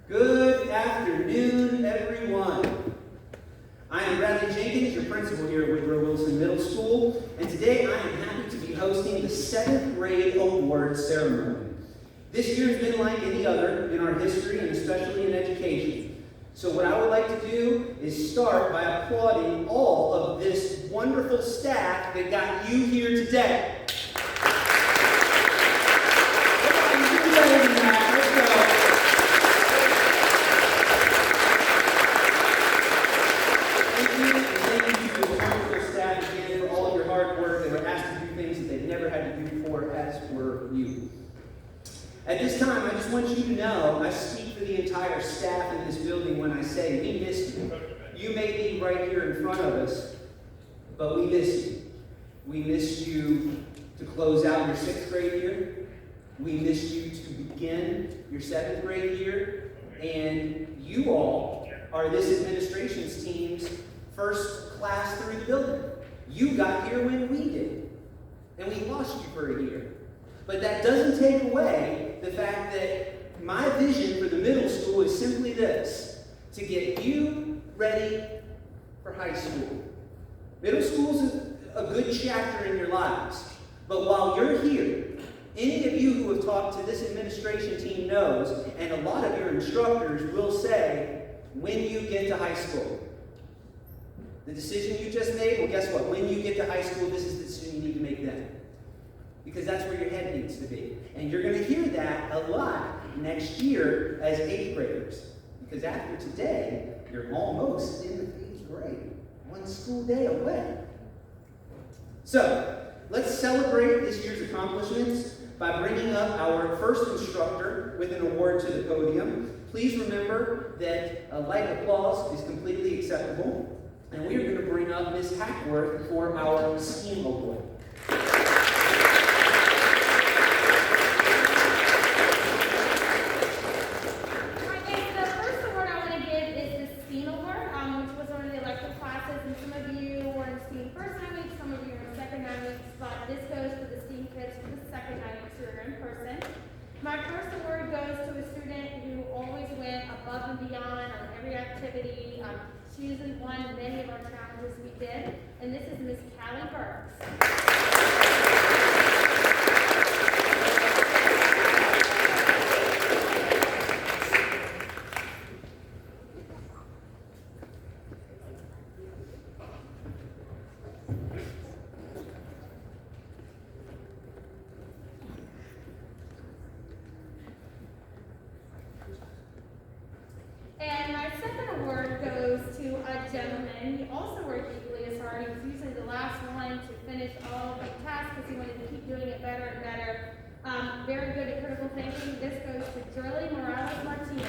Good afternoon, everyone. I am Bradley Jenkins, your principal here at Woodrow Wilson Middle School, and today I am happy to be hosting the 7th grade award ceremony. This year has been like any other in our history, and especially in education. So what I would like to do is start by applauding all of this wonderful staff that got you here today. At this time, I just want you to know, I speak for the entire staff in this building when I say we miss you. You may be right here in front of us, but we miss you. We miss you to close out your 6th grade year. We miss you to begin your 7th grade year. And you all are this administration's team's first class through the building. You got here when we did, and we lost you for a year. But that doesn't take away the fact that my vision for the middle school is simply this: to get you ready for high school. Middle school is a good chapter in your lives. But while you're here, any of you who have talked to this administration team knows, and a lot of your instructors will say, when you get to high school. The decision you just made, well, guess what? When you get to high school, this is the decision you need to make then. Because that's where your head needs to be. And you're going to hear that a lot next year as 8th graders. Because after today, you're almost in the 8th grade. One school day away. So, let's celebrate this year's accomplishments by bringing up our first instructor with an award to the podium. Please remember that a light applause is completely acceptable. And we are going to bring up Ms. Hackworth for our STEAM award. My first award goes to a student who always went above and beyond on every activity. She usually won many of our challenges we did, and this is Miss Callie Burks. And my second award goes to a gentleman. He also worked equally as hard. He was usually the last one to finish all of the tasks because he wanted to keep doing it better and better. Very good at critical thinking. This goes to Shirley Morales Martinez.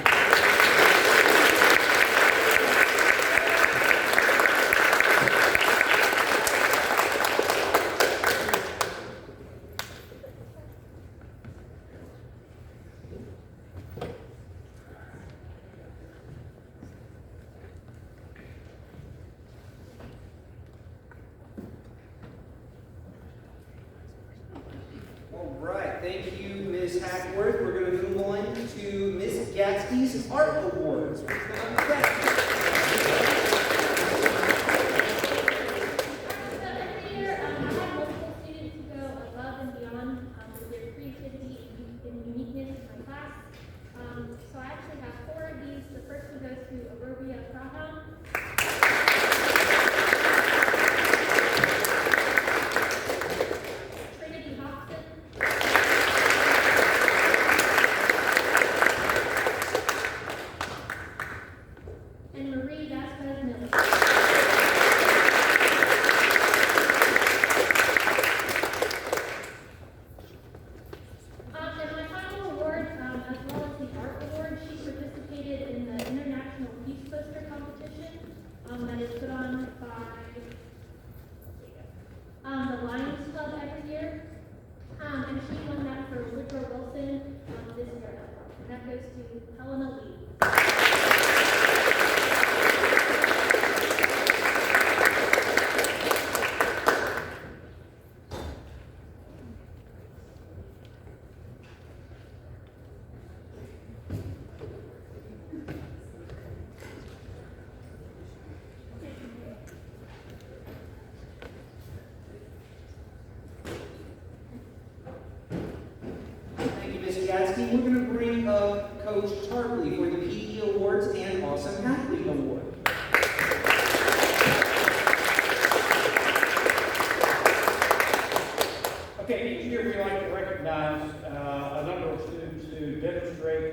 Thank you, Ms. Hackworth. We're going to move on to Ms. Gatsby's Art Awards. And she won that for Woodrow Wilson this year. And that goes to Helena Lee.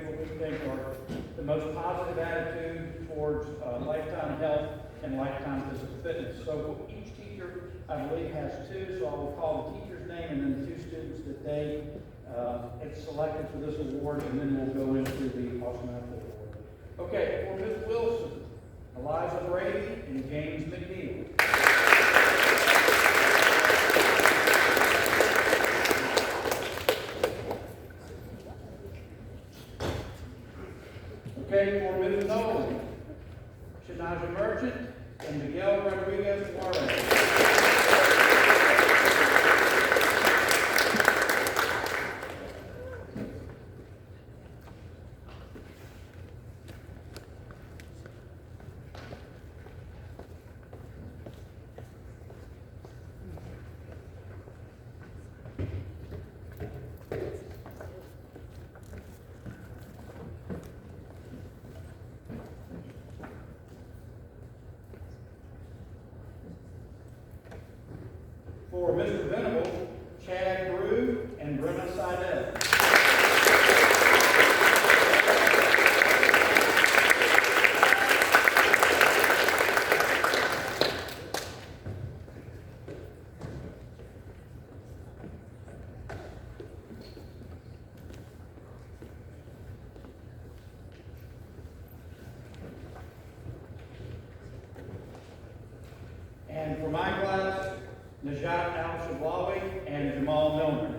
what we think are the most positive attitude towards lifetime health and lifetime physical fitness. So each teacher, I believe, has two, so I will call the teacher's name and then the two students that they have selected for this award, and then we'll go into the Awesome Athlete Award. Okay, for Ms. Wilson, Eliza Brady and James McNeil. Okay, for Ms. Nolan, Shanaja Merchant and Miguel Rodriguez Juarez. For Mr. Venable, Chad Brew and Brenna Seidel. And for my class, Najat Al-Shablawi and Jamal Milner.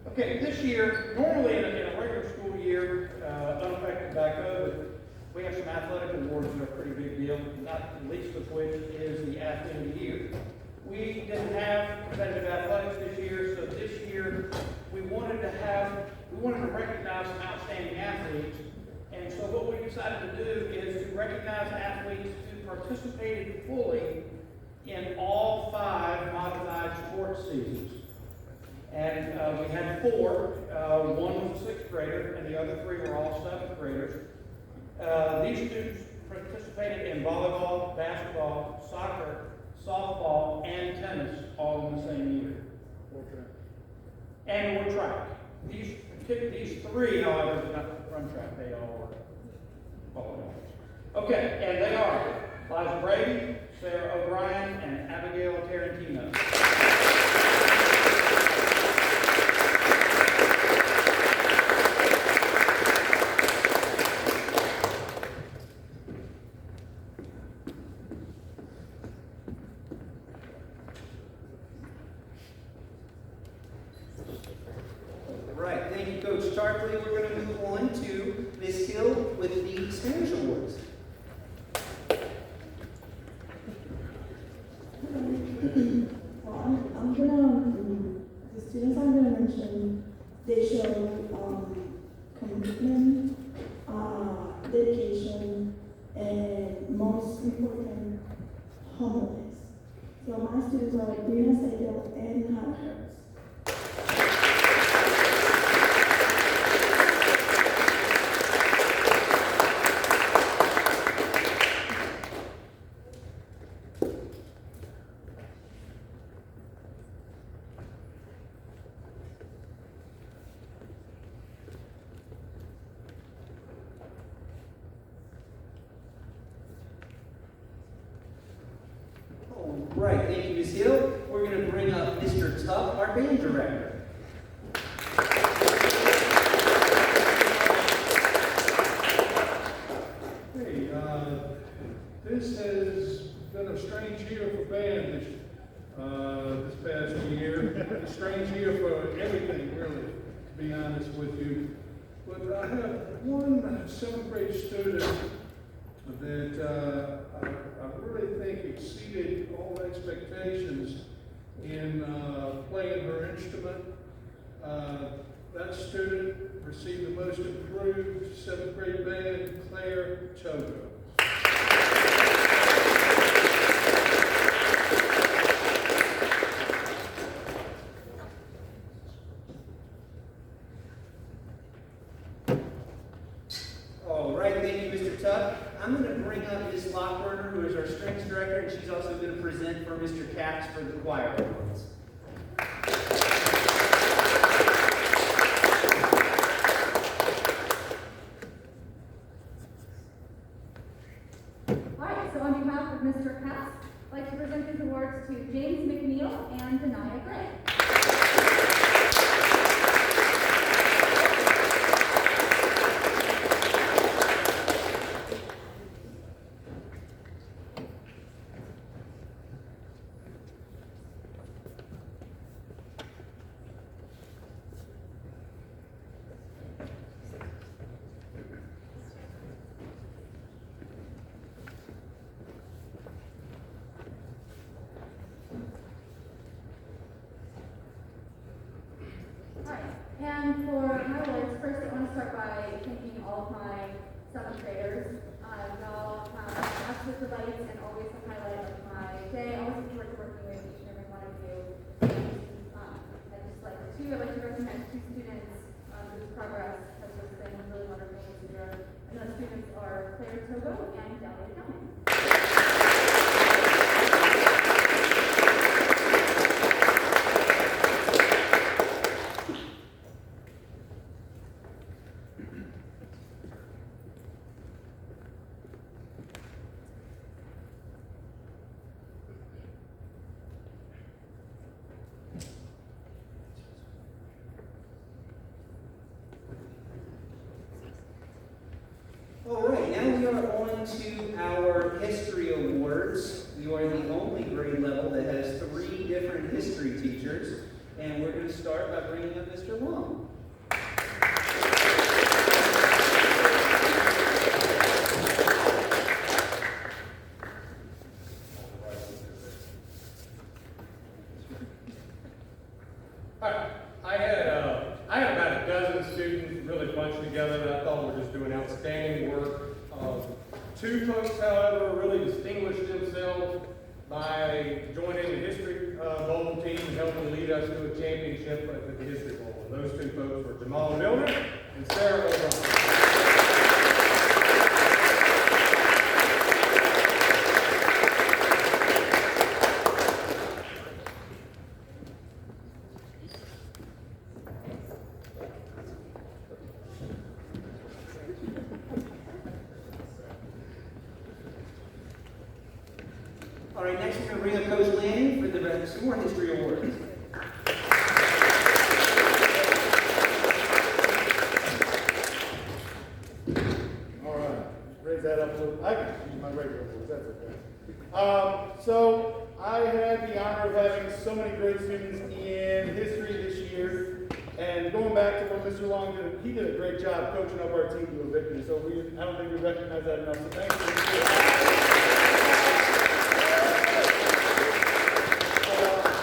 Okay, this year, normally in a regular school year, unaffected by COVID, we have some athletic awards that are a pretty big deal, not the least of which is the Athlete of the Year. We didn't have competitive athletics this year, so this year we wanted to recognize some outstanding athletes. And so what we decided to do is to recognize athletes who participated fully in all 5 modified sports seasons. And we had 4. One was a 6th grader, and the other 3 were all 7th graders. These students participated in volleyball, basketball, soccer, softball, and tennis all in the same year. And or track. These 3, however, did not run track. They all were volleyball. Okay, and they are Liza Brady, Sarah O'Brien, and Abigail Tarantino. Right, thank you, Coach Starkley. We're going to move on to Ms. Hill with the Spanish Awards. Well, I'm gonna, the students I'm gonna mention, they show commitment, dedication, and most important, humbleness. So my students are Brina Seidel and Hannah Harris. Right, thank you, Ms. Hill. We're going to bring up Mr. Tuck, our band director. Hey, this has been a strange year for band this past year. A strange year for everything, really, to be honest with you. But I have one 7th grade student that I really think exceeded all expectations in playing her instrument. That student received the most improved 7th grade band, Claire Togo. Mr. Capps for the choir awards. Alright, so on behalf of Mr. Cass, I'd like to present these awards to James McNeil and Denaya Gray. And for my awards, first I want to start by thanking all of my 7th graders. Y'all have absolute delights and always the highlight of my day. I always look forward to working with each and every one of you. I'd like to recognize 2 students whose progress has just been really wonderful this year. And those students are Claire Togo and Dahlia Downing. All right, now we are on to our history awards. We are the only grade level that has 3 different history teachers, and we're going to start by bringing up Mr. Long. I had about a dozen students really bunched together that I thought were just doing outstanding work. 2 folks, however, really distinguished themselves by joining the History Bowl team and helping lead us to a championship at the History Bowl. And those 2 folks were Jamal Milner and Sarah O'Brien. All right, next we're going to bring up Coach Lanning for some more history awards. All right, raise that up a little. I can use my regular voice, that's okay. So I had the honor of having so many great students in history this year. And going back to what Mr. Long did, he did a great job coaching up our team to a victory. So I don't think we recognize that enough. So thank you.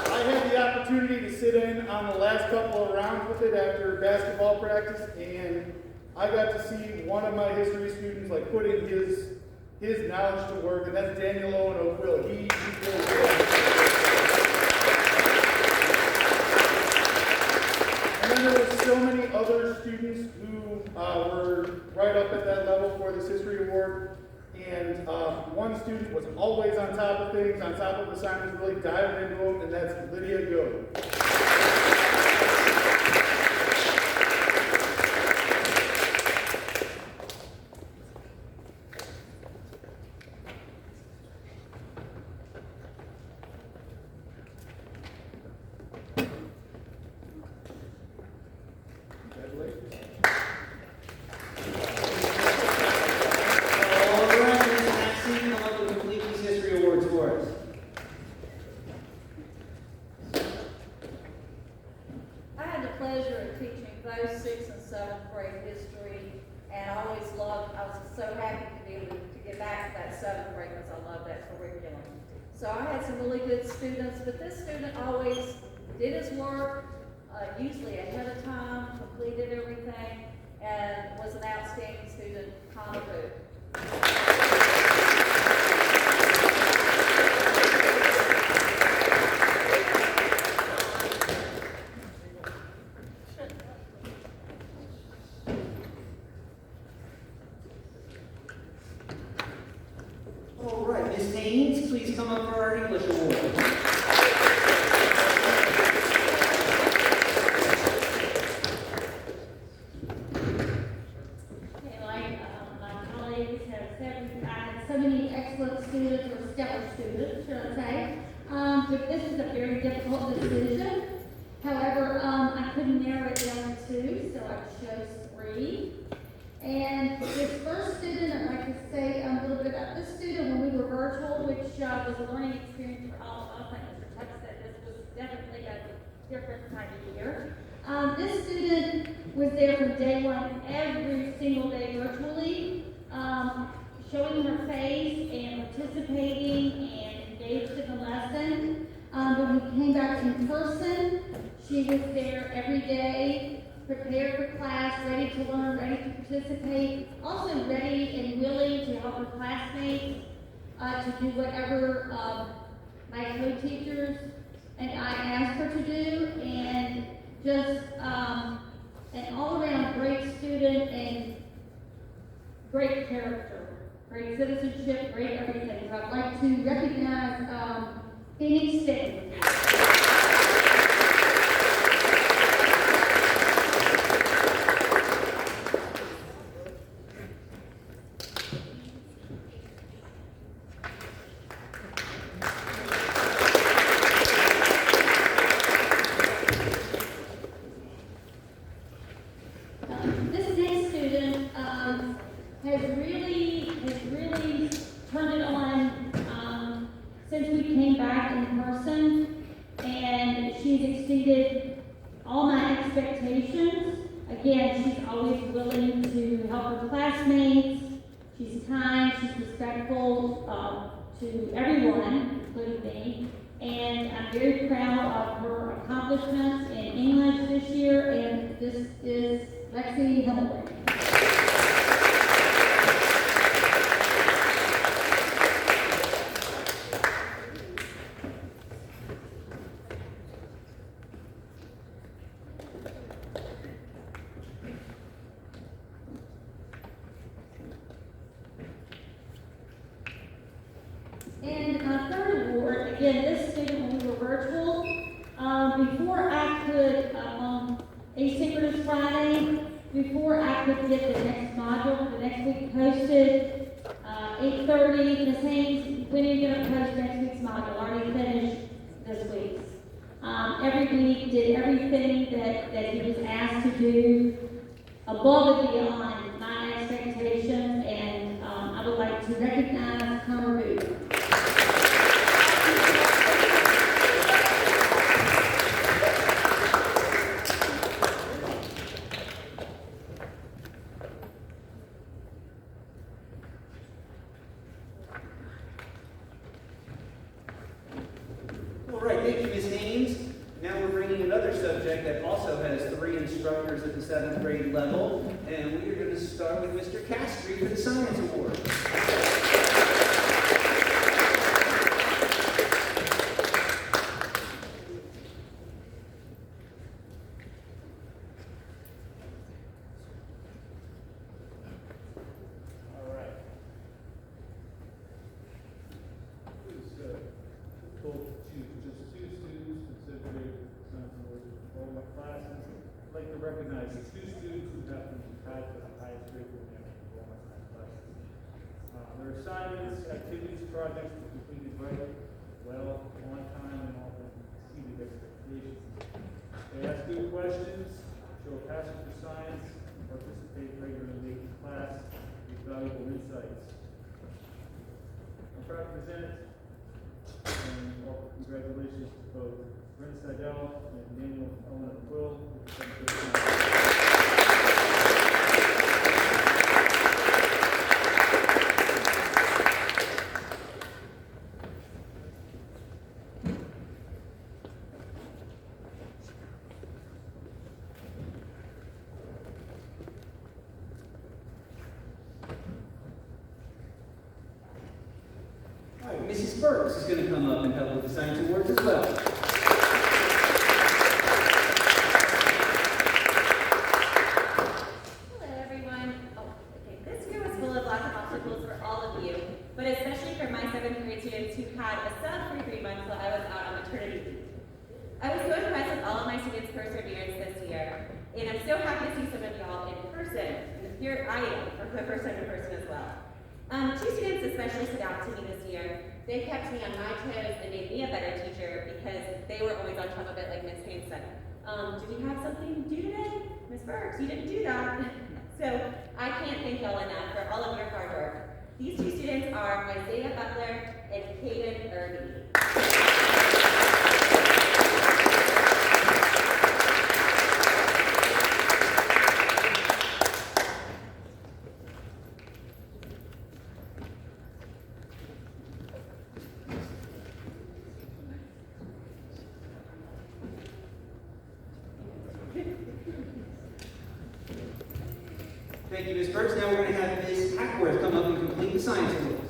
I had the opportunity to sit in on the last couple of rounds with it after basketball practice, and I got to see one of my history students like putting his knowledge to work, and that's Daniel Owen O'Quill. He And then there were so many other students who were right up at that level for this history award. And one student was always on top of things, on top of assignments, really diving into them, and that's Lydia Go. So I had some really good students, but this student always did his work, usually ahead of time, completed everything, and was an outstanding student, Connor Booth. All right, Ms. Haynes, please come up for our English award. those three. And this first student, I'd like to say a little bit about this student when we were virtual, which was a learning experience for all of us. Like Mr. Tuck said, this was definitely a different time of year. This student was there from day one, every single day virtually, showing her face and participating and engaged in the lesson. When we came back in person, she was there every day, prepared for class, ready to learn, ready to participate, also ready and willing to help her classmates to do whatever my co-teachers and I asked her to do, and just an all-around great student and great character, great citizenship, great everything. So I'd like to recognize Phoenix State. This next student has really turned it on since we came back in person, and she's exceeded all my expectations. Again, she's always willing to help her classmates. She's kind, she's respectful to everyone, including me. And I'm very proud of her accomplishments in English this year, and this is Lexi Hemmelberg. And our third award, again, this student when we were virtual, before I could, asynchronous Friday, before I could get the next module for the next week posted, 8:30, Ms. Haynes, when are you going to post next week's module? Already finished this week's. Every week did everything that he was asked to do, above and beyond my expectations, and I would like to recognize Connor Booth. All right, thank you, Ms. Haynes. Now we're bringing another subject that also has 3 instructors at the 7th grade level, and we are going to start with Mr. Castry for the Science Award. All right. This is told to just 2 students considering science awards for all my classes. I'd like to recognize the 2 students who have been tied for the highest grade for all my science classes. Their assignments, activities, projects were completed right, well, on time, and often exceeded expectations. They ask good questions, show a passion for science, and participate regularly in class with valuable insights. I'm proud to present and offer congratulations to both Brent Seidel and Daniel Owen of Quill. All right, Mrs. Burks is going to come up and help with the Science Awards as well. Hello, everyone. Oh, okay. This year was full of lots of obstacles for all of you, but especially for my 7th grade students who had a sub for 3 months while I was out on maternity leave. I was so impressed with all of my students' perseverance this year, and I'm so happy to see some of y'all in person. And here I am for the first time in person as well. 2 students especially stood out to me this year. They kept me on my toes and made me a better teacher because they were always on top of it, like Ms. Haynes said. Did you have something to do today? Ms. Burks, you didn't do that. So I can't thank y'all enough for all of your hard work. These two students are Isaiah Butler and Caden Irby. Thank you, Ms. Burks. Now we're going to have Ms. Hackworth come up and complete the science awards.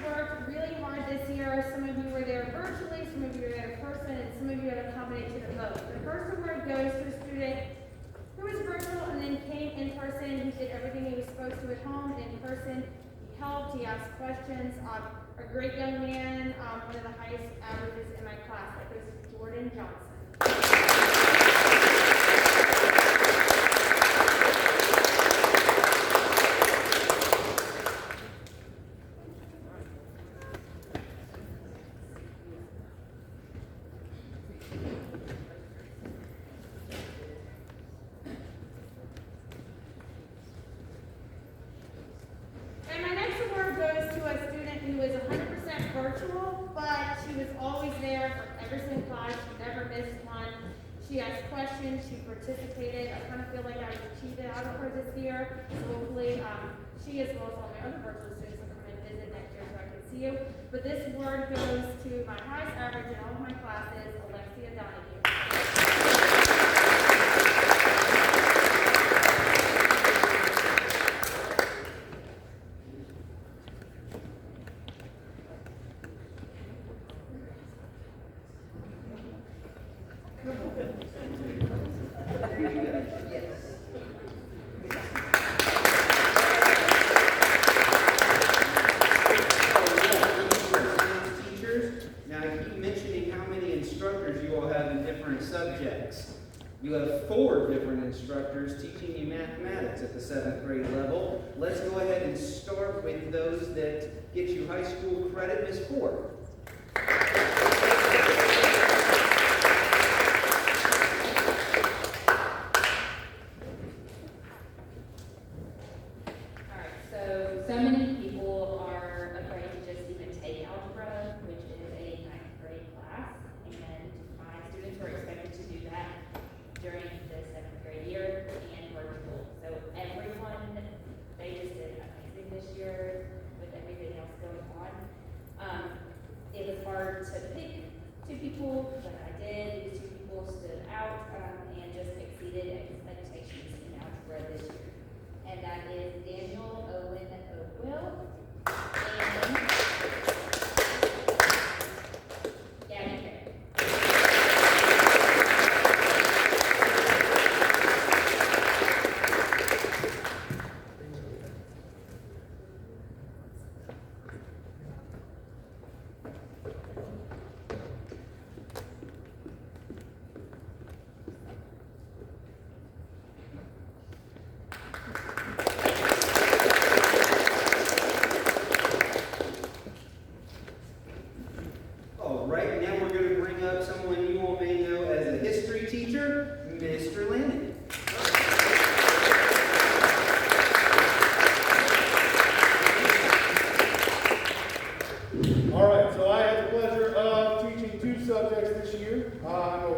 Worked really hard this year. Some of you were there virtually, some of you were there in person, and some of you had a combination of both. The first award goes to a student who was virtual and then came in person. He did everything he was supposed to at home in person. He helped, he asked questions. A great young man, one of the highest averages in my class. That goes to Jordan Johnson. And my next award goes to a student who was 100% virtual, but she was always there for every single class. She never missed one. She asked questions. She participated. I kind of feel like I cheated out of her this year. So hopefully she, as well as all my other virtual students, will come and visit next year so I can see you. But this award goes to my highest average in all of my classes, Alexia Donahue. Now, I keep mentioning how many instructors you all have in different subjects. You have 4 different instructors teaching you mathematics at the 7th grade level. Let's go ahead and start with those that get you high school credit. Ms. Ford. So many people are afraid to just even take algebra, which is a 9th grade class, and my students were expected to do that during the 7th grade year and virtual. So everyone, they just did amazing this year with everything else going on. It was hard to pick 2 people, but I did. These 2 people stood out and just exceeded expectations in algebra this year. And that is Daniel Owen Oakwill and Gabby Perry. All right, now we're going to bring up someone you all may know as a history teacher, Mr. Lanning. All right, so I had the pleasure of teaching 2 subjects this year. I'm a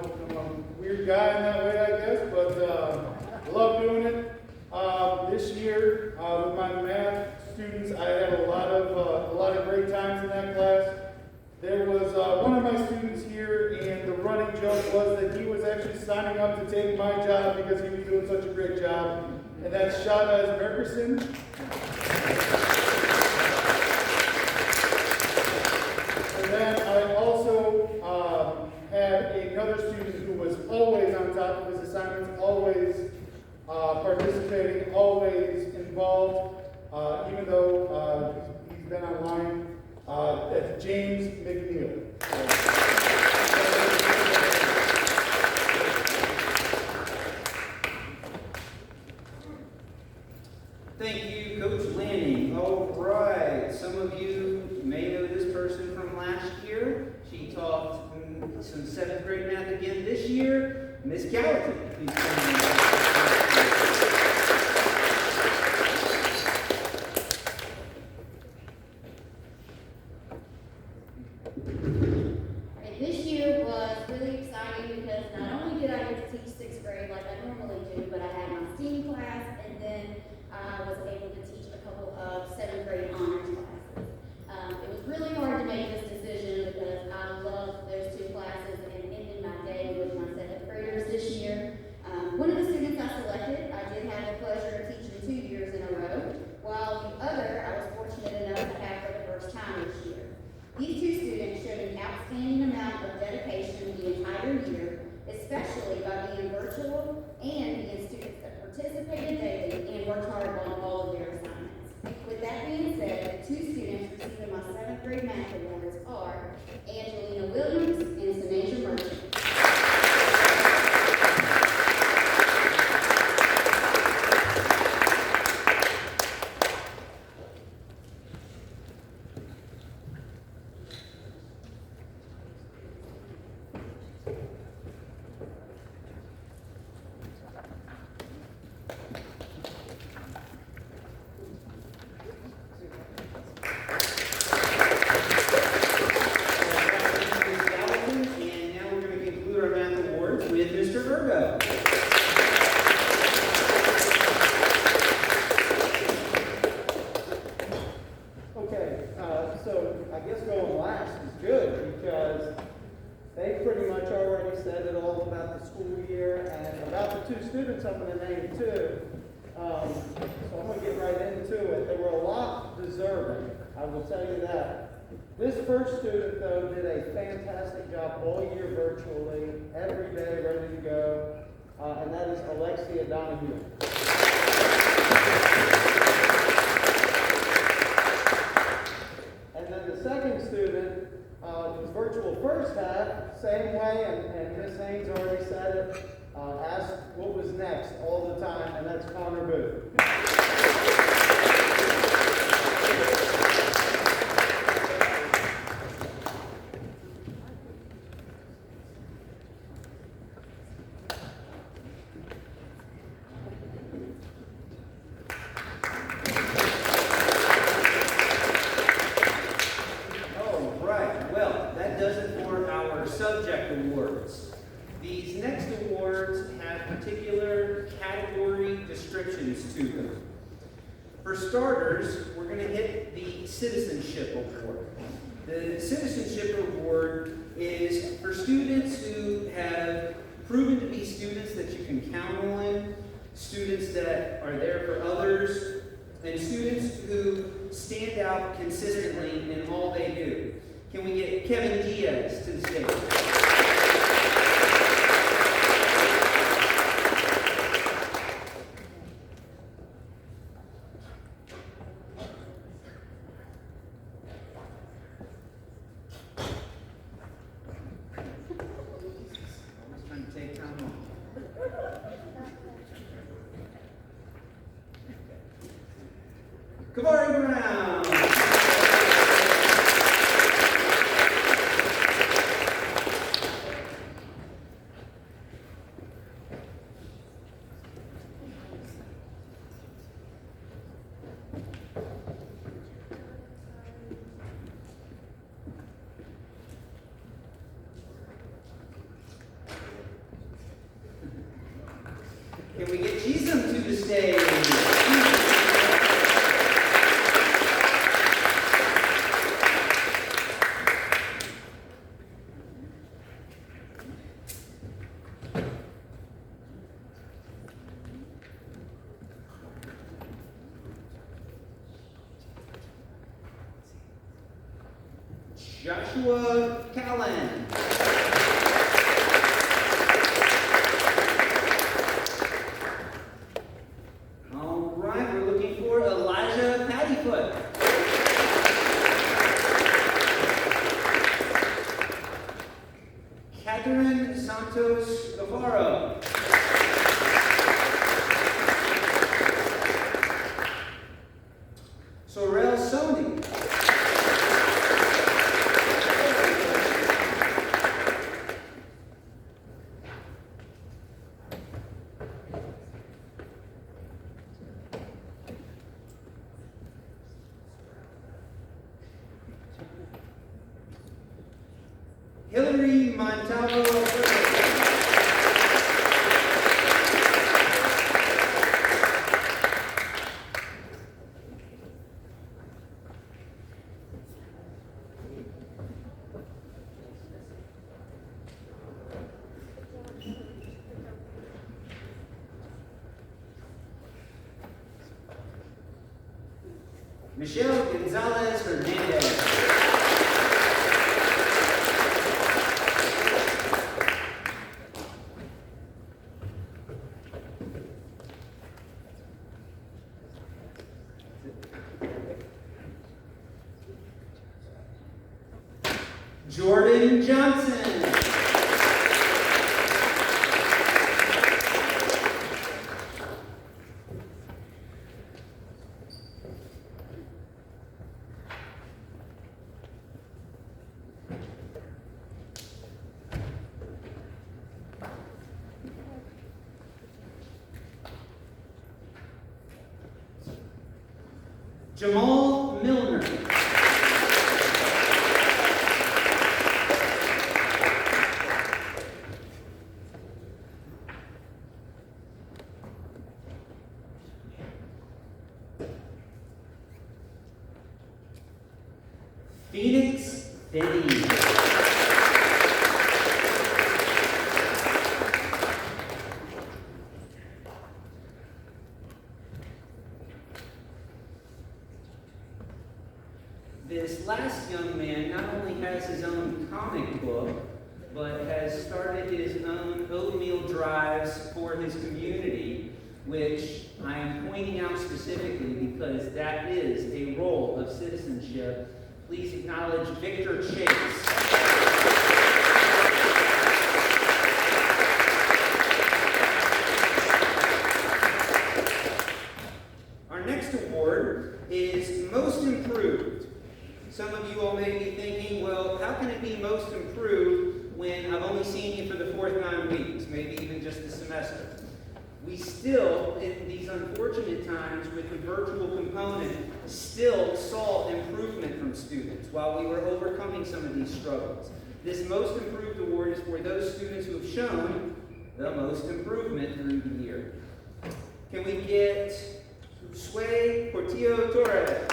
weird guy in that way, I guess, but I love doing it. This year, with my math students, I had a lot of great times in that class. There was one of my students here, and the running joke was that he was actually signing up to take my job because he was doing such a great job, and that's Chavez Merkerson. And then I also had another student who was always on top of his assignments, always participating, always involved, even though he's been online. That's James McNeil. Thank you, Coach Lanning. All right, some of you may know this person from last year. She taught some 7th grade math again this year. Miss Gallatin, please come And this year was really exciting because not only did I get to teach 6th grade like I normally do, but I had my STEAM class, and then I was able to teach a couple of 7th grade honors classes. It was really hard to make this decision because I love those 2 classes and ended my day with my 7th graders this year. One of the students I selected, I did have the pleasure of teaching 2 years in a row, while the other I was fortunate enough to have for the first time this year. These 2 students showed an outstanding amount of dedication the entire year, especially by being virtual and being students that participated daily and worked hard on all of their assignments. With that being said, the 2 students receiving my 7th grade math awards are Angelina Williams and Sanasia Merchant. Students I'm going to name too. So I'm going to get right into it. They were a lot deserving, I will tell you that. This first student, though, did a fantastic job all year virtually, every day ready to go, and that is Alexia Donahue. And then the second student was virtual first half, same way, and Miss Haynes already said it. Asked what was next all the time, and that's Connor Booth. All right, well, that does it for our subject awards. These next awards have particular category descriptions to them. For starters, we're going to hit the Citizenship Award. The Citizenship Award is for students who have proven to be students that you can count on, students that are there for others, and students who stand out consistently in all they do. Can we get Kevin Diaz to the stage? Kavari Brown. Can we get Chisholm to the stage? Joshua Callan. All right, we're looking for Elijah Pattyfoot. Catherine Santos Guevara. Sorrel Sony. Hillary Montalvo. Michelle Gonzalez Hernandez. Jordan Johnson. Jamal Milner. Phoenix Denny. This last young man not only has his own comic book, but has started his own oatmeal drives for his community, which I am pointing out specifically because that is a role of citizenship. Please acknowledge Victor Chase. Our next award is Most Improved. Some of you all may be thinking, well, how can it be most improved when I've only seen you for the fourth 9 weeks, maybe even just a semester? We still, in these unfortunate times with the virtual component, still saw improvement from students while we were overcoming some of these struggles. This Most Improved Award is for those students who have shown the most improvement through the year. Can we get Sway Portillo Torres?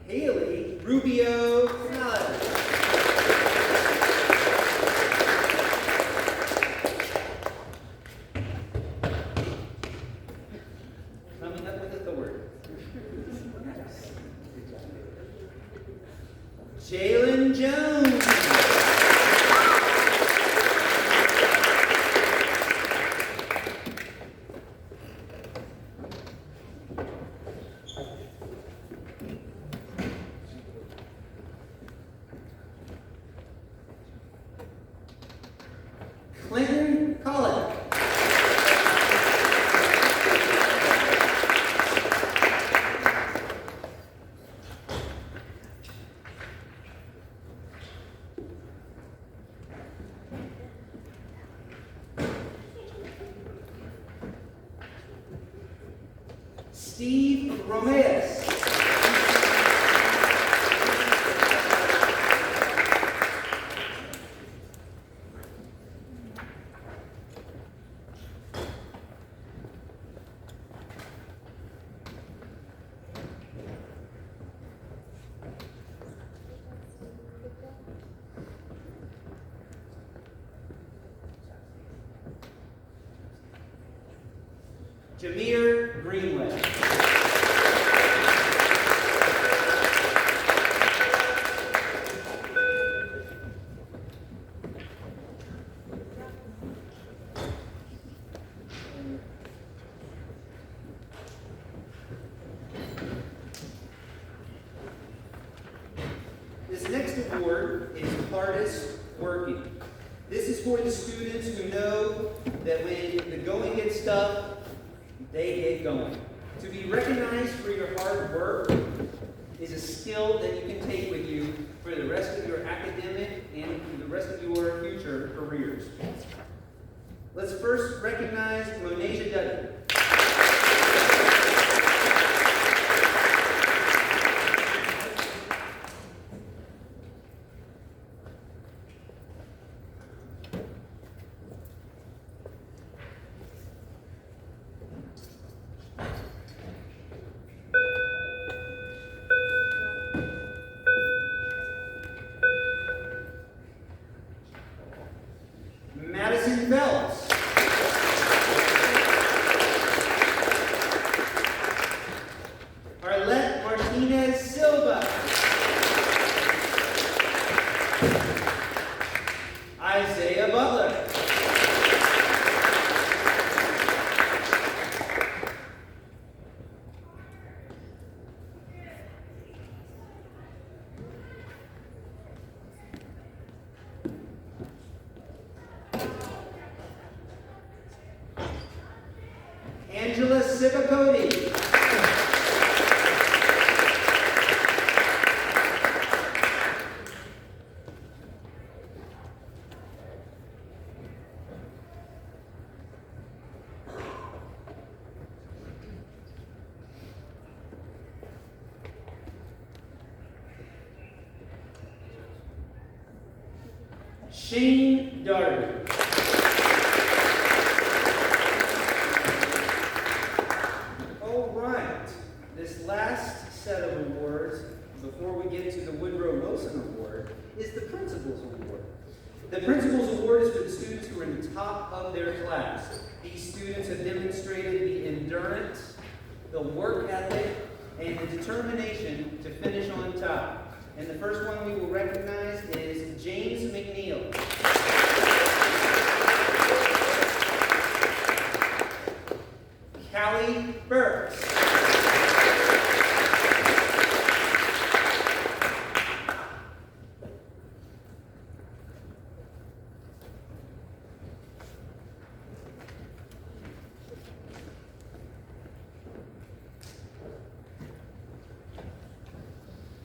Haley Rubio Gonzalez. Coming up with authority. Jalen Jones. Clinton Collett. Steve Romeus. Jameer Greenway. This next award is Hardest Working. This is for the students who know that when the going gets tough, they get going. To be recognized for your hard work is a skill that you can take with you for the rest of your academic and for the rest of your future careers. Let's first recognize Monasia Dudley. Reciprocity. Shane Darby. All right, this last set of awards, before we get to the Woodrow Wilson Award, is the Principal's Award. The Principal's Award is for the students who are in the top of their class. These students have demonstrated the endurance, the work ethic, and the determination to finish on top. And the first one we will recognize is James McNeil. Callie Burks.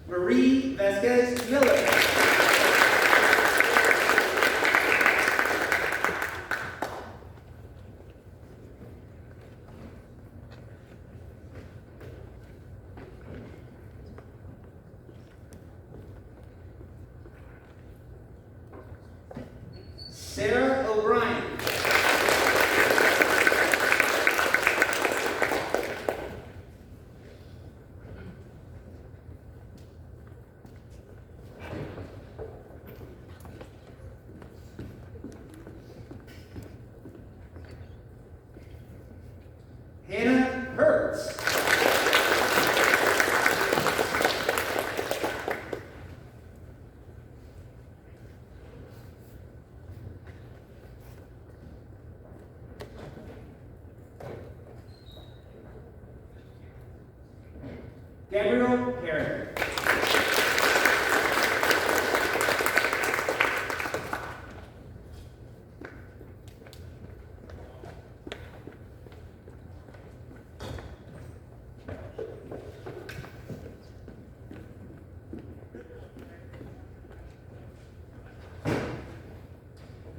Marie Vasquez Miller. Sarah O'Brien. Hannah Hertz. Gabriel Herring.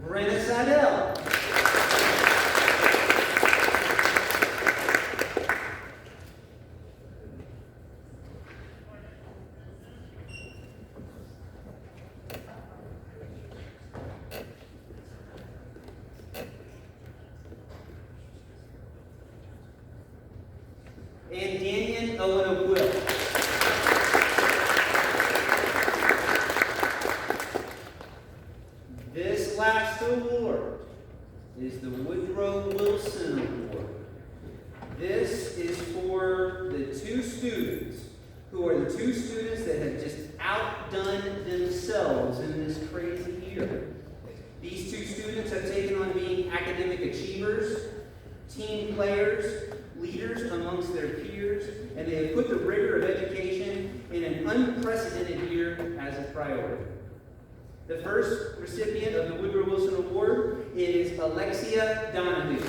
Brenna Seidel. And Daniel Owen O'Quill. This last award is the Woodrow Wilson Award. This is for the two students who are the two students that have just outdone themselves in this crazy year. These two students have taken on being academic achievers, team players, leaders amongst their peers, and they have put the rigor of education in an unprecedented year as a priority. The first recipient of the Woodrow Wilson Award is Alexia Donahue.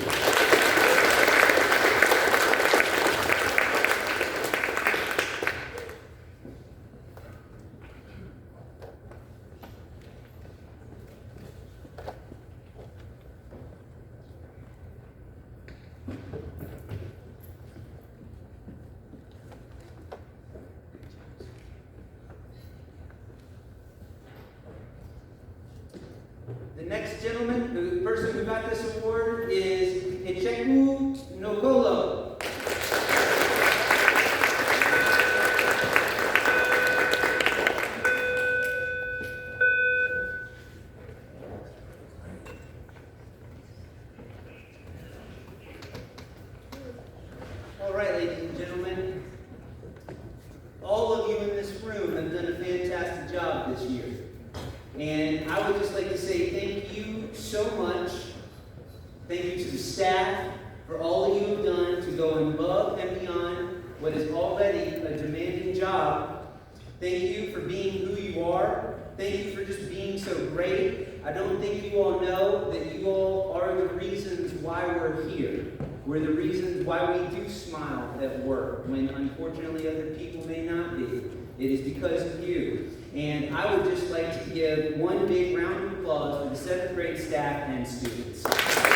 The next gentleman, the person who got this award, is Icheku Nokolo. All right, ladies and gentlemen, all of you in this room have done a fantastic job this year. And I would just like to say thank you so much. Thank you to the staff for all you have done to go above and beyond what is already a demanding job. Thank you for being who you are. Thank you for just being so great. I don't think you all know that you all are the reasons why we're here. We're the reasons why we do smile at work when unfortunately other people may not be. It is because of you. And I would just like to give one big round of applause for the 7th grade staff and students.